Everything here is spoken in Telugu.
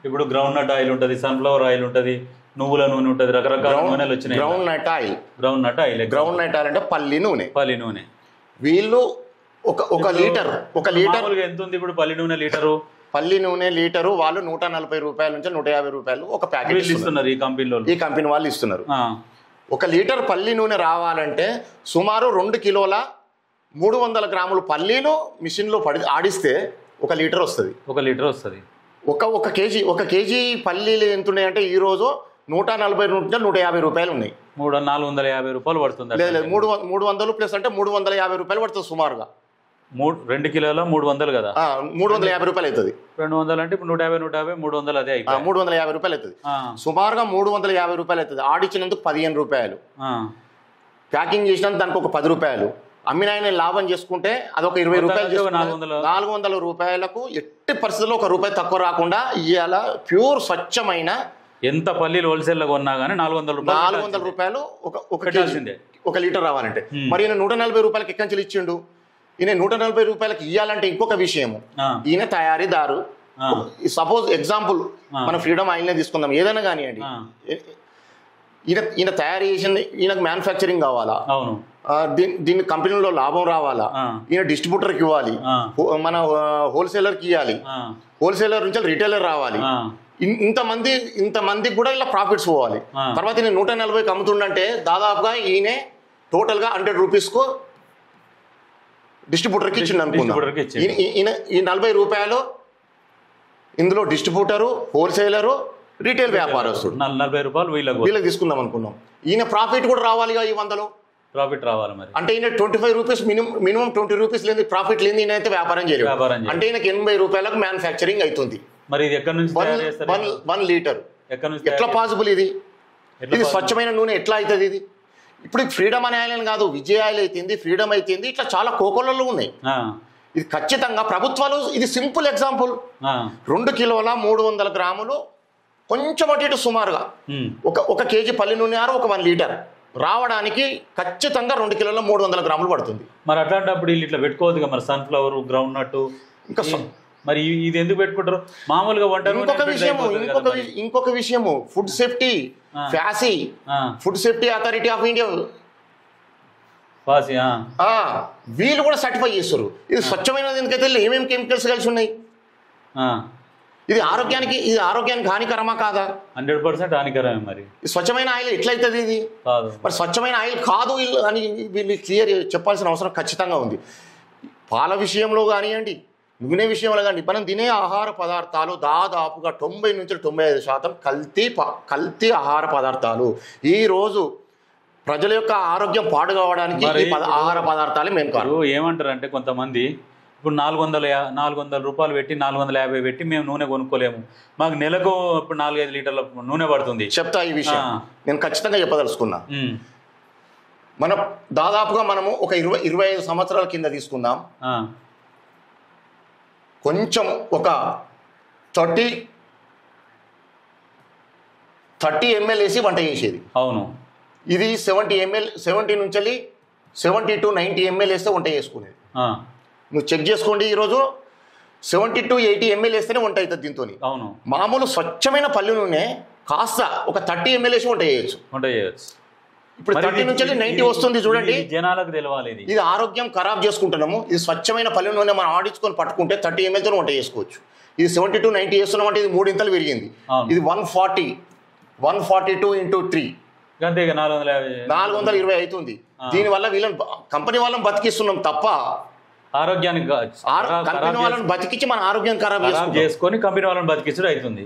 ఇప్పుడు గ్రౌండ్ నట్ ఆయిల్ ఉంటుంది, సన్ఫ్లవర్ ఆయిల్ ఉంటుంది, నువ్వుల నూనె ఉంటుంది, రకరకాల నూనెలు వచ్చినాయి. Groundnut oil groundnut oil అంటే పల్లి నూనె. వీళ్ళు ఒక లీటర్ ఎంత ఉంది ఇప్పుడు పల్లి నూనె లీటరు? పల్లి నూనె లీటరు వాళ్ళు 140 రూపాయల నుంచి 150 రూపాయలు ఒక ప్యాకెట్ ఇస్తున్నారు. ఈ కంపెనీ వాళ్ళు ఇస్తున్నారు. 1 లీటర్ పల్లి నూనె రావాలంటే సుమారు 2 కిలోల 300 గ్రాములు పల్లీలు మిషన్లో ఆడిస్తే 1 లీటర్ వస్తుంది. 1 లీటర్ వస్తుంది. ఒక కేజీ పల్లీలు ఎంత ఉన్నాయంటే ఈ రోజు 140 నుంచి 150 రూపాయలు ఉన్నాయి. 450 రూపాయలు పడుతుంది. లేదు 300 ప్లస్ అంటే 350 రూపాయలు పడుతుంది సుమారుగా. 2 కిలోల 300 కదా, 350 రూపాయలు అవుతుంది. 200 అంటే ఇప్పుడు 150 300 అదే 350 రూపాయలు అవుతుంది. సుమారుగా 350 రూపాయలు అవుతుంది. ఆడిచ్చినందుకు 15 రూపాయలు, ప్యాకింగ్ చేసినందుకు దానికి ఒక 10 రూపాయలు, అమ్మినాయన లాభం చేసుకుంటే అదొక 20 రూపాయలు. 400 రూపాయలకు ఎట్టి పరిస్థితుల్లో 1 రూపాయి తక్కువ రాకుండా ఇవాళ ప్యూర్ స్వచ్ఛమైన ఎంత పల్లీలు హోల్సేల్ లో కొన్నా కానీ 400 రూపాయలు ఒక లీటర్ రావాలంటే మరి ఈయన 140 రూపాయలకి ఎక్కంచెలు ఇచ్చిండు. ఈయన 140 రూపాయలకి ఇవ్వాలంటే ఇంకొక విషయము, ఈయన తయారీదారు. సపోజ్ ఎగ్జాంపుల్ మన ఫ్రీడమ్ ఆయిల్నే తీసుకుందాం, ఏదైనా కానివ్వండి. ఈయన తయారు చేసింది, ఈయనకు మ్యానుఫ్యాక్చరింగ్ కావాలా, దీన్ని కంపెనీలో లాభం రావాలా, ఈయన డిస్ట్రిబ్యూటర్కి ఇవ్వాలి, మన హోల్సేలర్కి ఇవ్వాలి, హోల్సేలర్ నుంచి రిటైలర్ రావాలి. ఇంతమందికి కూడా ఇలా ప్రాఫిట్స్ పోవాలి. తర్వాత ఈయన 140కి అమ్ముతుండంటే దాదాపుగా ఈయన టోటల్గా 100 రూపీస్కు డిస్ట్రిబ్యూటర్కి ఇచ్చిండు అనుకుందాం. ఈ 40 రూపాయలు ఇందులో డిస్ట్రిబ్యూటరు, హోల్సేలరు, రీటైల్ వ్యాపారస్తుడు 40 రూపాయలు వీళ్ళకి తీసుకుందాం అనుకున్నాం. ఈయన ప్రాఫిట్ కూడా రావాలిగా, ఈ 100లో ప్రాఫిట్ రావాలి. మరి అంటే ఈయన 25 రూపీస్ మినిమం 20 రూపీస్ లేని ప్రాఫిట్ లేని ఈయన అయితే వ్యాపారం చేయలేదు. అంటే ఈయనకి 80 రూపాయలకు మ్యానుఫ్యాక్చరింగ్ అవుతుంది. మరి ఇది ఎక్కడి నుంచి 1 లీటర్ ఎట్లా పాసిబుల్? ఇది స్వచ్ఛమైన నూనె ఎట్లా అవుతుంది? ఇది ఇప్పుడు ఫ్రీడమ్ అనే ఆయిల్ కాదు, విజయ్ ఆయిల్ అయితుంది, ఫ్రీడమ్ అయితుంది, ఇట్లా చాలా కోకోలలో ఉన్నాయి. ఇది ఖచ్చితంగా ప్రభుత్వాలు, ఇది సింపుల్ ఎగ్జాంపుల్. 2 కిలోల 300 గ్రాములు కొంచెం అటు ఇటు సుమారుగా ఒక కేజీ పల్లి నూనె ఒక 1 లీటర్ రావడానికి ఖచ్చితంగా 2 కిలోల 300 గ్రాములు పడుతుంది. మరి అట్లాంటప్పుడు వీళ్ళు ఇట్లా పెట్టుకోవద్దుగా మరి సన్ఫ్లవర్, గ్రౌండ్ నట్. ఇంకా మరి ఇది ఎందుకు పెట్టుకుంటారు మామూలుగా వంట? ఇంకొక విషయము ఫుడ్ సేఫ్టీ, ఫ్యాసీ, food safety authority of India వీళ్ళు కూడా సర్టిఫై చేస్తారు. ఇది స్వచ్ఛమైనది. ఎందుకైతే ఏమేమి కెమికల్స్ కలిసి ఉన్నాయి? ఇది ఆరోగ్యానికి హానికరమా కాదా? 100% హానికరమే. మరి స్వచ్ఛమైన ఆయిల్ ఎట్లయితుంది? ఇది మరి స్వచ్ఛమైన ఆయిల్ కాదు అని వీళ్ళు క్లియర్ చెప్పాల్సిన అవసరం ఖచ్చితంగా ఉంది. పాల విషయంలో కానివ్వండి, నూనె విషయంలో కానీ మనం తినే ఆహార పదార్థాలు దాదాపుగా 90 నుంచి 95% కల్తీ ఆహార పదార్థాలు. ఈరోజు ప్రజల యొక్క ఆరోగ్యం పాడు కావడానికి ఆహార పదార్థాలు మెయిన్ కాదు. ఏమంటారు అంటే కొంతమంది ఇప్పుడు 400 రూపాయలు పెట్టి 450 పెట్టి మేము నూనె కొనుక్కోలేము, మాకు నెలకు ఇప్పుడు 4-5 లీటర్ల నూనె పడుతుంది. చెప్తా ఈ విషయం, నేను ఖచ్చితంగా చెప్పదలుచుకున్నా. మనం దాదాపుగా మనము ఒక 25 సంవత్సరాల కింద తీసుకుందాం. కొంచెం ఒక 30 ml వేసి వంట చేసేది. అవును. ఇది 70 నుంచి 70 to 90 ml వేస్తే వంట చేసుకునేది. నువ్వు చెక్ చేసుకోండి, ఈరోజు 70 to 80 ml వేస్తేనే వంట అవుతుంది దీంతో. అవును. మామూలు స్వచ్ఛమైన పల్లి నూనె కాస్త ఒక 30 ml వేసి వంట చేయొచ్చు. ఇప్పుడు 30 నుంచి 90 వస్తుంది చూడండి. జనాలకు తెలవాలి ఇది ఆరోగ్యం ఖరాబ్ చేసుకుంటున్నాము. ఇది స్వచ్ఛమైన పల్లి నూనె మనం ఆడించుకొని పట్టుకుంటే 30 ml తో వంట చేసుకోవచ్చు. ఇది 70 to 90 చేస్తున్నాం అంటే ఇది 3 ఇంతలు పెరిగింది. ఇది 142 into 3 420 అవుతుంది. దీనివల్ల వీళ్ళని కంపెనీ వాళ్ళని బతికిస్తున్నాం తప్ప ఆరోగ్యానికి కంపెనీ వాళ్ళని బతికించి మన ఆరోగ్యం ఖరాబ్ చేసుకొని కంపెనీ వాళ్ళని బతికించడం అవుతుంది.